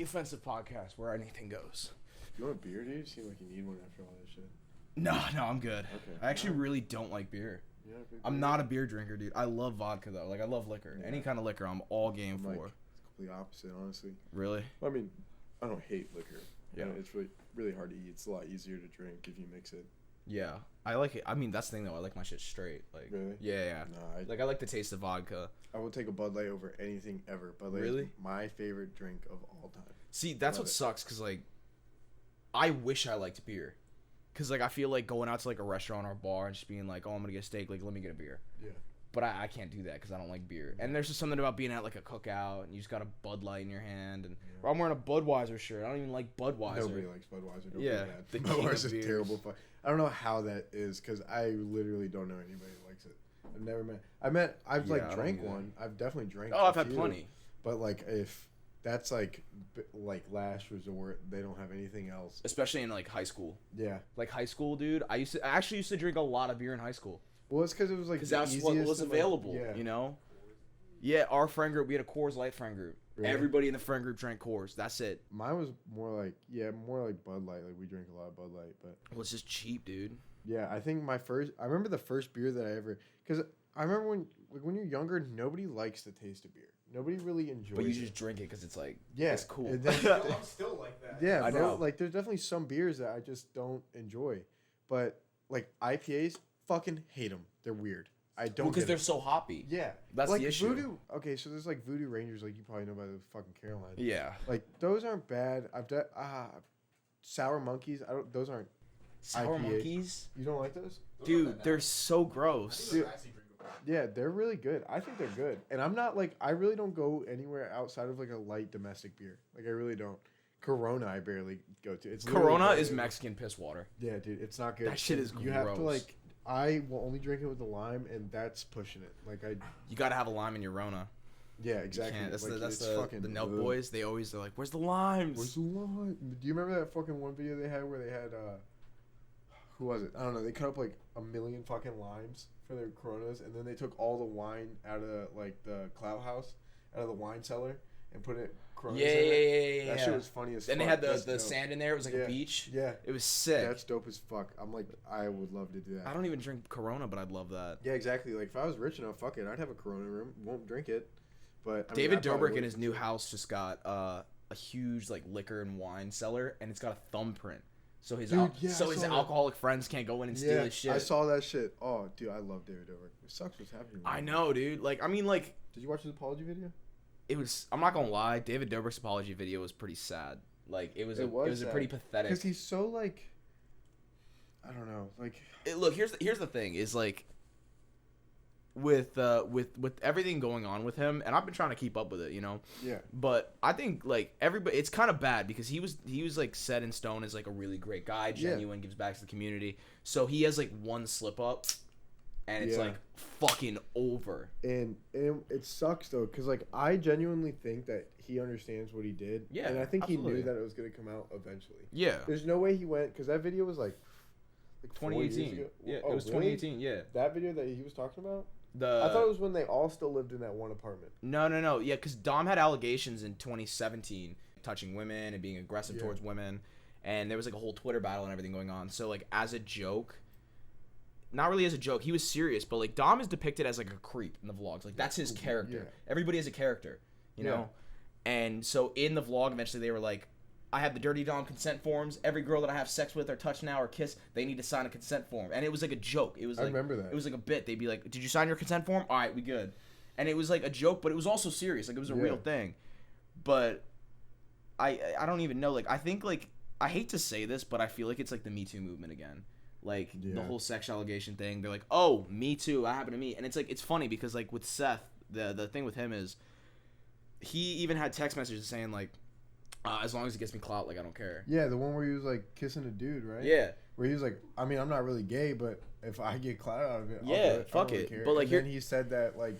the offensive podcast where anything goes. You want a beer, dude? You seem like you need one after all that shit. No, I'm good. Okay. I actually really don't like beer. You're not a big I'm beer not a guy? beer drinker, dude. I love vodka though. Like I love liquor. Yeah. Any kind of liquor, I'm all game I'm for. like, it's completely opposite, honestly. Really? I mean, I don't hate liquor. Yeah. It's really, really hard to eat. It's a lot easier to drink if you mix it. Yeah, I like it. I mean, that's the thing though. I like my shit straight. Like, Really? yeah. Nah, I like the taste of vodka. I will take a Bud Light over anything ever. Bud Light Really? is my favorite drink of all time. See, that's Love what it. sucks. Cause like, I wish I liked beer. Cause like I feel like going out to like a restaurant or bar and just being like, oh, I'm gonna get a steak. Like, let me get a beer. Yeah. But I can't do that because I don't like beer. And there's just something about being at like a cookout and you just got a Bud Light in your hand. And Yeah. Bro, I'm wearing a Budweiser shirt. I don't even like Budweiser. Nobody likes Budweiser. Don't Yeah, feel bad. the king of Budweiser's beers. terrible. I don't know how that is because I literally don't know anybody that likes it. I've never met. I've Yeah, I like don't drank either. one. I've definitely drank. Oh, a I've had few, plenty. But like if that's like last resort, they don't have anything else. Especially in like high school. Yeah. Like high school, dude. I actually used to drink a lot of beer in high school. Well, it's because it was like Because the that's what easiest was and, like, available, yeah. you know? Yeah, our friend group, we had a Coors Light friend group. Really? Everybody in the friend group drank Coors. That's it. Mine was more like Bud Light. Like we drink a lot of Bud Light, but Well, it's just cheap, dude. yeah, I think I remember the first beer that I ever, because I remember when you're younger, nobody likes the taste of beer. Nobody really enjoys But you it. just drink it because it's like, Yeah, it's cool. and then- I'm still like that. Yeah, I bro, know. like there's definitely some beers that I just don't enjoy, but like IPAs, fucking hate them. They're weird. I don't Because get they're it. so hoppy. Yeah, That's like the issue. Voodoo. Okay, so there's like Voodoo Rangers, like you probably know by the fucking Carolina. Yeah. Like those aren't bad. Sour Monkeys. Those aren't. Sour IPAs. Monkeys? You don't like those? Those aren't Dude, that they're bad. so gross. Dude. I actually drink them. Yeah, they're really good. I think they're good. And I'm not like, I really don't go anywhere outside of like a light domestic beer. Like I really don't. Corona I barely go to. It's literally Corona like- is Mexican piss water. Yeah, dude, it's not good. That shit is You have to gross. like, I will only drink it with the lime, and that's pushing it. Like You gotta have a lime in your Rona. yeah, You exactly. can't. That's like, the it's the fucking Nelk ugh. boys. They're like, where's the limes? Where's the lime? Do you remember that fucking one video they had where they had who was it? I don't know. They cut up like a million fucking limes for their Coronas, and then they took all the wine out of the clout house, out of the wine cellar, and put it Coronas Yeah, in it. yeah. That shit was funny as fuck. And they had That's the dope. sand in there. It was like Yeah. a beach. Yeah, It was sick. that's dope as fuck. I'm like, I would love to do that. I don't even drink Corona, but I'd love that. Yeah, exactly. Like if I was rich enough, fuck it, I'd have a Corona room. Won't drink it, but I mean, David I probably Dobrik in would. his new house just got a huge like liquor and wine cellar, and it's got a thumbprint. So his Dude, yeah, I his saw that. alcoholic friends can't go in and steal Yeah, his shit. I saw that shit. Oh, dude, I love David Dobrik. It sucks what's happening. with I him. know, dude. Like, I mean, like, Did you watch his apology video? it was. I'm not gonna lie. David Dobrik's apology video was pretty sad. Like, it was a sad. pretty pathetic. Because he's so like, I don't know, like Look, here's the thing. Is like, with everything going on with him, and I've been trying to keep up with it, you know. yeah, But I think like everybody, it's kind of bad because he was like set in stone as like a really great guy, Yeah. genuine, gives back to the community. So he has like one slip up, and it's Yeah. like fucking over. and it sucks though, because like I genuinely think that he understands what he did. Yeah, and I think he absolutely. knew that it was gonna come out eventually. Yeah, There's no way he went because that video was like 4 years 2018. ago. Yeah, Oh, it was really? 2018. Yeah, That video that he was talking about. the I thought it was when they all still lived in that one apartment. no. Yeah, because Dom had allegations in 2017 touching women and being aggressive Yeah. towards women, and there was like a whole Twitter battle and everything going on. So like as a joke. Not really as a joke. He was serious, but like Dom is depicted as like a creep in the vlogs. Like that's his character. Yeah. Everybody has a character, you know. And so in the vlog, eventually they were like, "I have the dirty Dom consent forms. Every girl that I have sex with or touch now or kiss, they need to sign a consent form." And it was like a joke. It was I like remember that. It was like a bit. They'd be like, "Did you sign your consent form? All right, we good." And it was like a joke, but it was also serious. Like it was a real Yeah. thing. But I don't even know. Like I think like I hate to say this, but I feel like it's like the Me Too movement again. Like the Yeah. whole sexual allegation thing. They're like, "Oh, me too. That happened to me." And it's like it's funny because like with Seth, the thing with him is he even had text messages saying like, as long as it gets me clout, like I don't care. Yeah, the one where he was like kissing a dude, right? Yeah. Where he was like, I mean, I'm not really gay, but if I get clout out of it, I'll Yeah, do it. I don't fuck really it. care. But, like, and here- then he said that like,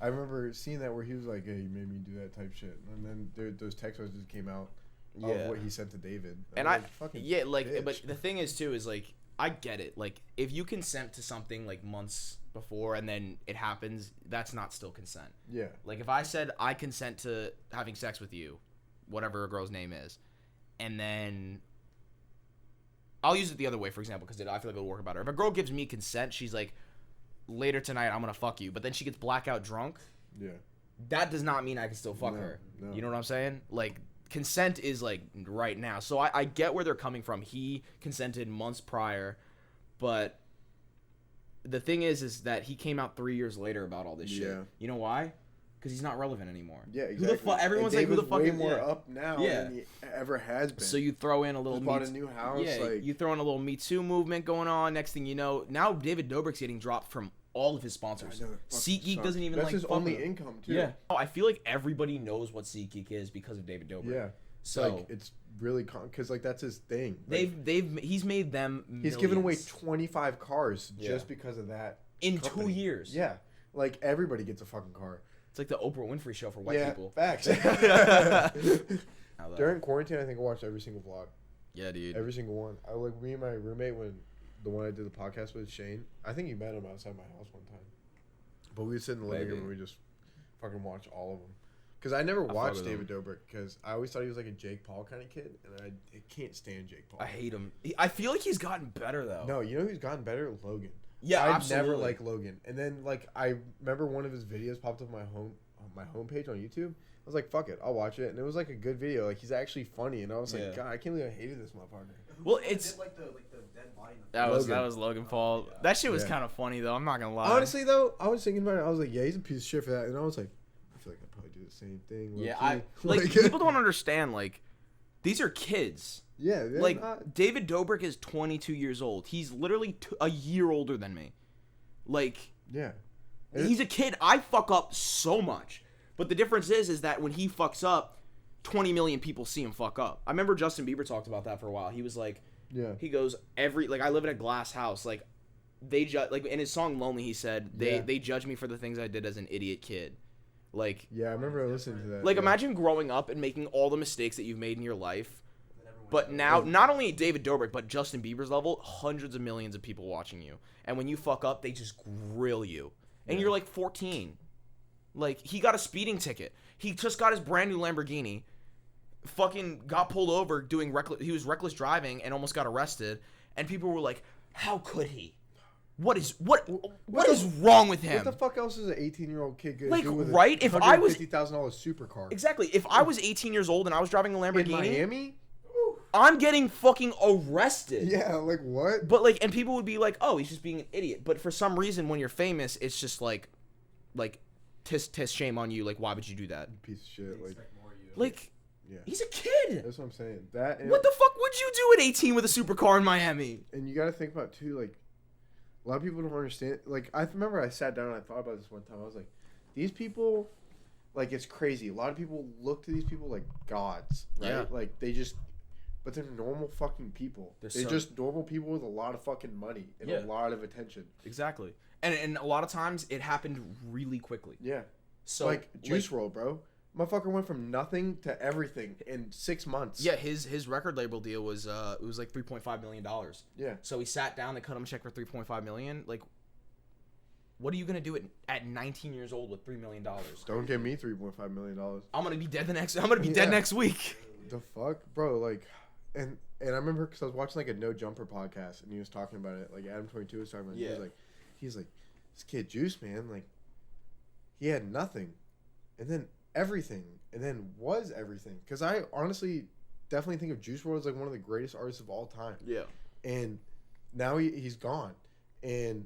I remember seeing that where he was like, "Hey, you made me do that" type shit, and then those text messages came out Yeah. of what he sent to David. And I'm like, fucking yeah, like, bitch. but the thing is too is like I get it. Like if you consent to something like months before and then it happens, that's not still consent. yeah, Like if I said I consent to having sex with you, whatever a girl's name is, and then I'll use it the other way, for example, because I feel like it'll work better. If a girl gives me consent, she's like, later tonight I'm gonna fuck you, but then she gets blackout drunk. Yeah. That does not mean I can still fuck her. No. You know what I'm saying? Like, consent is like right now. So I get where they're coming from. He consented months prior, but the thing is that he came out 3 years later about all this shit. You know why? Because he's not relevant anymore. Yeah, exactly. Who the fuck? Everyone's like, who the fuck way is more up now than he ever has been. So you throw in a little. Just bought a new house. Yeah, like, you throw in a little Me Too movement going on. Next thing you know, now David Dobrik's getting dropped from all of his sponsors. SeatGeek doesn't even That's like. his only income too. Yeah. Oh, I feel like everybody knows what SeatGeek is because of David Dobrik. Yeah. So like, it's really because like that's his thing. Like, he's made them. He's given away 25 cars just because of that. In company. 2 years. Yeah. Like everybody gets a fucking car. It's like the Oprah Winfrey show for white people. Facts. During quarantine, I think I watched every single vlog. Yeah, dude. Every single one. I like me and my roommate when the one I did the podcast with, Shane. I think you met him outside my house one time. But we would sit in the living room and we just fucking watch all of them. Because I never watched David Dobrik because I always thought he was like a Jake Paul kind of kid, and I can't stand Jake Paul. I hate him. I feel like he's gotten better though. No, you know who's gotten better? Logan. Yeah, I absolutely. never liked Logan, and then like I remember one of his videos popped up on my homepage on YouTube. I was like, fuck it, I'll watch it, and it was like a good video. Like he's actually funny, and I was like, God, I can't believe I hated this motherfucker. Well, it's like the dead body. That was Logan Paul. Yeah. That shit was kind of funny though. I'm not gonna lie. Honestly though, I was thinking about it. I was like, yeah, he's a piece of shit for that, and I was like, I feel like I'd probably do the same thing. Yeah, I like people don't understand. Like, these are kids. Yeah, like David Dobrik is 22 years old. He's literally a year older than me. Like, yeah, he's a kid. I fuck up so much, but the difference is that when he fucks up, 20 million people see him fuck up. I remember Justin Bieber talked about that for a while. He was like, he goes I live in a glass house. Like, they judge, like in his song Lonely, he said they judge me for the things I did as an idiot kid. Like, yeah, I remember listening to that. Like, imagine growing up and making all the mistakes that you've made in your life. But now, not only David Dobrik, but Justin Bieber's level, hundreds of millions of people watching you. And when you fuck up, they just grill you. And you're like 14. Like, he got a speeding ticket. He just got his brand new Lamborghini. Fucking got pulled over doing he was reckless driving and almost got arrested. And people were like, how could he? What is wrong with him? What the fuck else is an 18-year-old kid gonna do with right? If I was $150,000 supercar? Exactly. If I was 18 years old and I was driving a Lamborghini in Miami, I'm getting fucking arrested. Yeah, like what? But like, and people would be like, "Oh, he's just being an idiot." But for some reason, when you're famous, it's just like, tis shame on you. Like, why would you do that? Piece of shit. Like, yeah. He's a kid. That's what I'm saying. That. What the fuck would you do at 18 with a supercar in Miami? And you got to think about too, like, a lot of people don't understand. Like, I remember I sat down and I thought about this one time. I was like, these people, like, it's crazy. A lot of people look to these people like gods, right? Yeah. Like, they just. But they're normal fucking people. They're just normal people with a lot of fucking money and a lot of attention. Exactly. And a lot of times it happened really quickly. Yeah. So like Juice WRLD, bro. Motherfucker went from nothing to everything in 6 months. Yeah, his record label deal was it was like $3.5 million. Yeah. So he sat down, they cut him a check for $3.5 million. Like, what are you gonna do at 19 years old with $3 million? Don't give me $3.5 million. I'm gonna be dead dead next week. The fuck, bro? Like. And I remember because I was watching like a No Jumper podcast and he was talking about it. Like Adam 22 was talking about it. Yeah. He was like, this kid Juice, man, like he had nothing, and then everything, and then was everything. Because I honestly definitely think of Juice WRLD as like one of the greatest artists of all time. Yeah. And now he's gone, and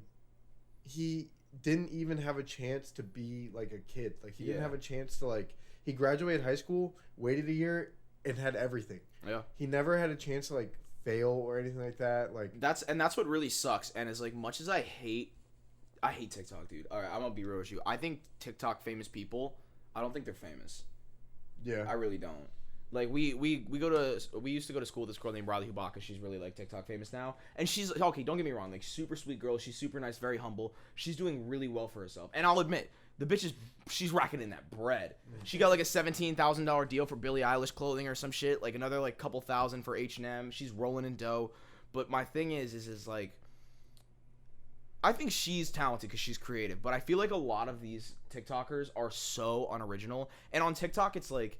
he didn't even have a chance to be like a kid. Like he didn't have a chance to like. He graduated high school, waited a year, and had everything. Yeah. He never had a chance to like fail or anything like that. Like that's what really sucks. And as like much as I hate TikTok, dude. All right, I'm gonna be real with you. I think TikTok famous people, I don't think they're famous. Yeah. I really don't. Like we used to go to school with this girl named Riley Hubaka. She's really like TikTok famous now. And she's okay, don't get me wrong, like super sweet girl. She's super nice, very humble. She's doing really well for herself. And I'll admit, the bitch she's racking in that bread. She got like a $17,000 deal for Billie Eilish clothing or some shit, like another like couple thousand for H&M. She's rolling in dough. But my thing is like, I think she's talented because she's creative. But I feel like a lot of these TikTokers are so unoriginal. And on TikTok, it's like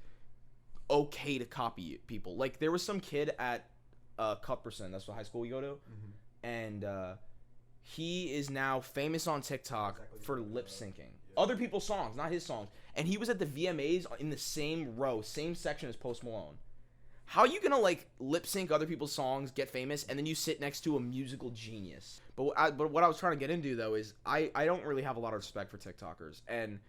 okay to copy people. Like there was some kid at Cuthbertson, that's the high school we go to, and he is now famous on TikTok for lip syncing other people's songs, not his songs. And he was at the VMAs in the same row, same section as Post Malone. How are you gonna like lip sync other people's songs, get famous, and then you sit next to a musical genius? But what I was trying to get into though is I don't really have a lot of respect for TikTokers, and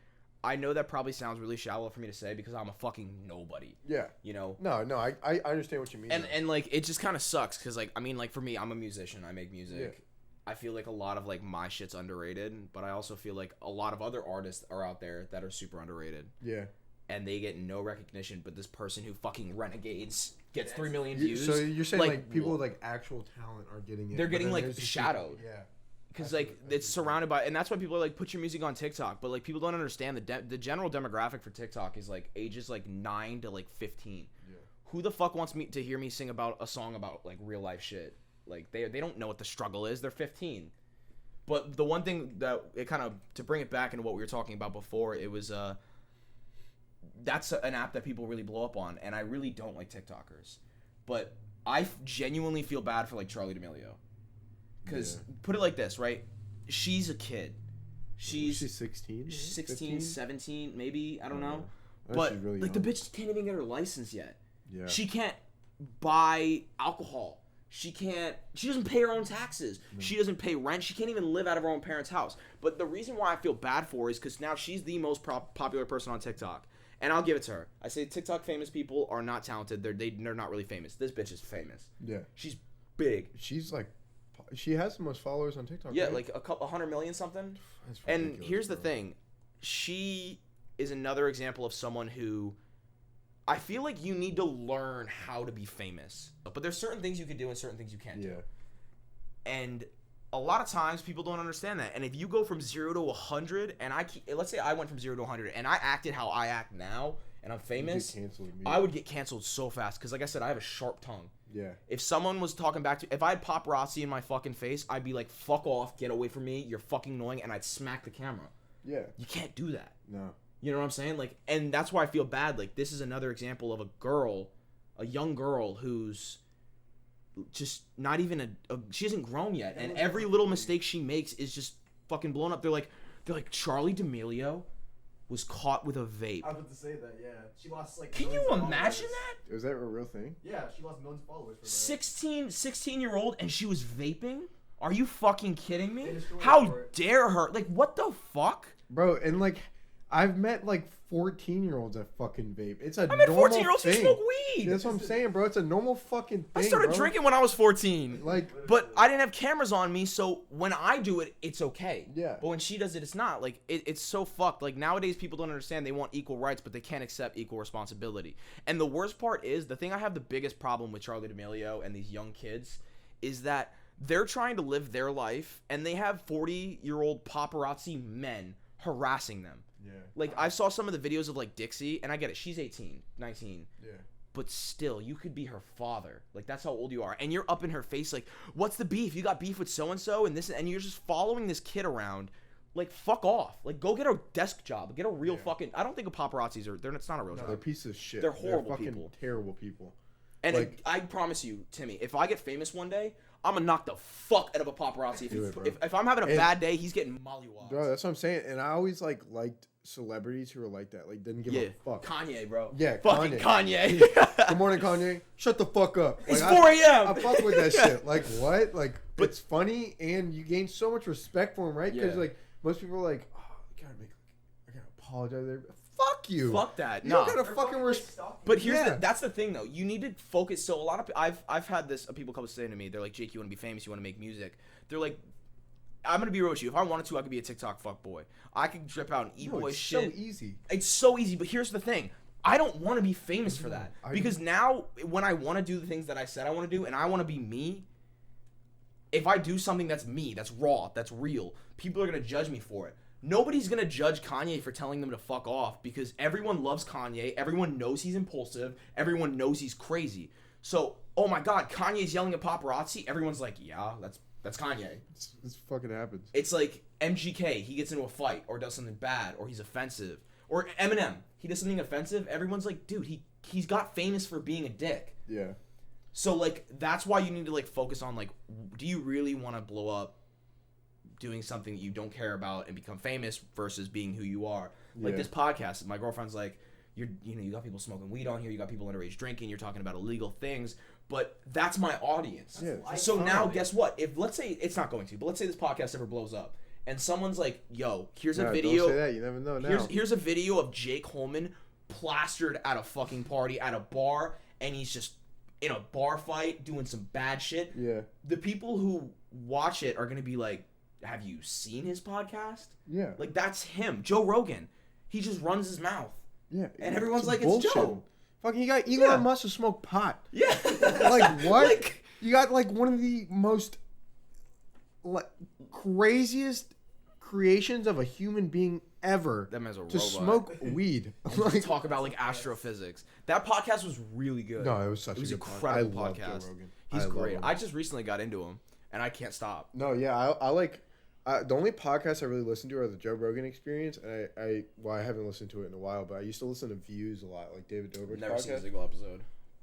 I know that probably sounds really shallow for me to say because I'm a fucking nobody. Yeah. You know? No, I understand what you mean. And like it just kind of sucks because like I mean like for me, I'm a musician, I make music. Yeah. I feel like a lot of like my shit's underrated, but I also feel like a lot of other artists are out there that are super underrated. Yeah. And they get no recognition, but this person who fucking renegades gets 3 million views. So you're saying like people with like actual talent are getting it. They're getting like shadowed. Yeah. Because like it's surrounded by, and that's why people are like, put your music on TikTok. But like people don't understand the general demographic for TikTok is like ages like 9 to like 15. Yeah. Who the fuck wants me to hear me sing about a song about like real life shit? Like they don't know what the struggle is. They're 15. But the one thing that it kind of, to bring it back into what we were talking about before, it was that's an app that people really blow up on, and I really don't like TikTokers. But I genuinely feel bad for like Charlie D'Amelio. Because put it like this, right? She's a kid. She's 16? 16, 15? 17, maybe. I don't know. Oh, But really like young. the bitch can't even get her license yet. Yeah. She can't buy alcohol. She doesn't pay her own taxes. No. She doesn't pay rent. She can't even live out of her own parents' house. But the reason why I feel bad for her is because now she's the most popular person on TikTok. And I'll give it to her. I say TikTok famous people are not talented. They're not really famous. This bitch is famous. Yeah. She's big. She's like, she has the most followers on TikTok. Yeah, right? like 100 million something. That's and here's the thing. She is another example of someone who I feel like you need to learn how to be famous. But there's certain things you can do and certain things you can't do. And a lot of times people don't understand that. And if you go from 0 to 100, and let's say I went from 0 to 100, and I acted how I act now, and I'm famous, I would get canceled so fast. Because like I said, I have a sharp tongue. Yeah. If someone was talking back to, if I had paparazzi in my fucking face, I'd be like, fuck off, get away from me, you're fucking annoying, and I'd smack the camera. Yeah. You can't do that. No. You know what I'm saying? Like, and that's why I feel bad. Like, this is another example of a young girl who's just not even she hasn't grown yet, and every little mistake she makes is just fucking blown up. They're like Charlie D'Amelio was caught with a vape. I was about to say that. Yeah, she lost like. Can you imagine that? Is that a real thing? Yeah, she lost millions of followers for that. 16-year-old, and she was vaping? Are you fucking kidding me? How dare her? Like, what the fuck? Bro, and like, I've met like 14-year-olds that fucking vape. It's a I met normal 14-year-olds who thing. smoke weed. That's what I'm saying, bro. It's a normal fucking thing. I started drinking when I was 14. Like, but I didn't have cameras on me, so when I do it, it's okay. Yeah. But when she does it, it's not. Like, it's so fucked. Like, nowadays, people don't understand. They want equal rights, but they can't accept equal responsibility. And the worst part is, the thing I have the biggest problem with Charlie D'Amelio and these young kids is that they're trying to live their life, and they have 40-year-old paparazzi men harassing them. Yeah. Like, I saw some of the videos of, like, Dixie, and I get it. She's 18, 19. Yeah. But still, you could be her father. Like, that's how old you are. And you're up in her face like, what's the beef? You got beef with so-and-so and this, and you're just following this kid around. Like, fuck off. Like, go get a desk job. Get a real fucking... I don't think paparazzis are... It's not a real job. They're pieces of shit. They're horrible fucking people. Terrible people. And like, I promise you, Timmy, if I get famous one day, I'm gonna knock the fuck out of a paparazzi. If I'm having a bad day, he's getting mollywopped. Bro, that's what I'm saying. And I always, like, liked celebrities who were like that. Like, didn't give a fuck. Kanye, bro. Yeah, fucking Kanye. Good morning, Kanye. Shut the fuck up. Like, it's 4 a.m. I fuck with that shit. Like, what? Like, but it's funny, and you gain so much respect for him, right? Because, like, most people are like, oh, I gotta apologize there. Fuck you. Fuck that. You no. don't gotta fucking respect. But that's the thing, though. You need to focus. So a lot of I've had this. People come saying to me, they're like, Jake, you want to be famous? You want to make music? They're like, I'm gonna be real with you. If I wanted to, I could be a TikTok fuckboy. I could drip out an e-boy shit. It's so easy. It's so easy. But here's the thing. I don't want to be famous for that. Because now, when I want to do the things that I said I want to do, and I want to be me, if I do something that's me, that's raw, that's real, people are gonna judge me for it. Nobody's gonna judge Kanye for telling them to fuck off because everyone loves Kanye. Everyone knows he's impulsive. Everyone knows he's crazy. So, oh my God, Kanye's yelling at paparazzi. Everyone's like, yeah, that's Kanye. This fucking happens. It's like MGK. He gets into a fight or does something bad or he's offensive. Or Eminem, he does something offensive. Everyone's like, dude, he's got famous for being a dick. Yeah. So like that's why you need to like focus on like, do you really want to blow up doing something that you don't care about and become famous versus being who you are? Like this podcast, my girlfriend's like, you got people smoking weed on here, you got people underage drinking, you're talking about illegal things, but that's my audience. Yeah. So now guess what? If let's say it's not going to, but let's say this podcast ever blows up and someone's like, yo, here's a video. Don't say that. You never know now. Here's a video of Jake Holman plastered at a fucking party at a bar, and he's just in a bar fight doing some bad shit. Yeah. The people who watch it are gonna be like, have you seen his podcast? Yeah. Like that's him. Joe Rogan. He just runs his mouth. Yeah. And everyone's like, bullshit. it's Joe. Fucking you got Elon Musk to smoke pot. Yeah. Like what? Like, you got like one of the most like craziest creations of a human being ever them as a to robot. smoke weed. Like, talk about like astrophysics. That podcast was really good. No, it was such a good incredible I love podcast. Joe Rogan. He's I love great. him. I just recently got into him, and I can't stop. No, yeah, I like. The only podcasts I really listen to are the Joe Rogan Experience, and I haven't listened to it in a while, but I used to listen to Views a lot, like David Dobrik's Never seen a podcast. single episode.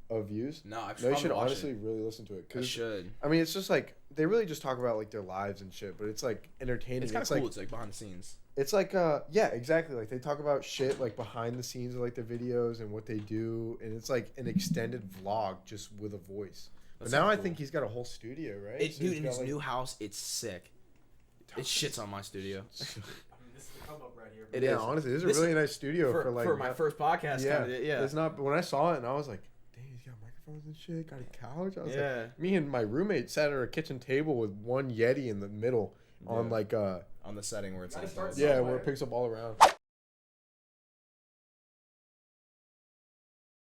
Of Views? No, I You should honestly really listen to it. I should. I mean, it's just like they really just talk about like their lives and shit, but it's like entertaining. It's kind of cool. It's like behind the scenes. It's like yeah, exactly. Like they talk about shit like behind the scenes of like their videos and what they do, and it's like an extended vlog just with a voice. But now I think he's got a whole studio, right? Dude, in his new house, it's sick. It shits on my studio. I mean, this is the come up right here. It Yeah, is. honestly, this is a really nice studio for like my first podcast. Yeah, Yeah. It's not. But when I saw it, and I was like, "Dang, he's got microphones and shit. Got a couch." I was Yeah. like, me and my roommate sat at our kitchen table with one Yeti in the middle on like on the setting where it's Gotta like start yeah, somewhere. where it picks up all around.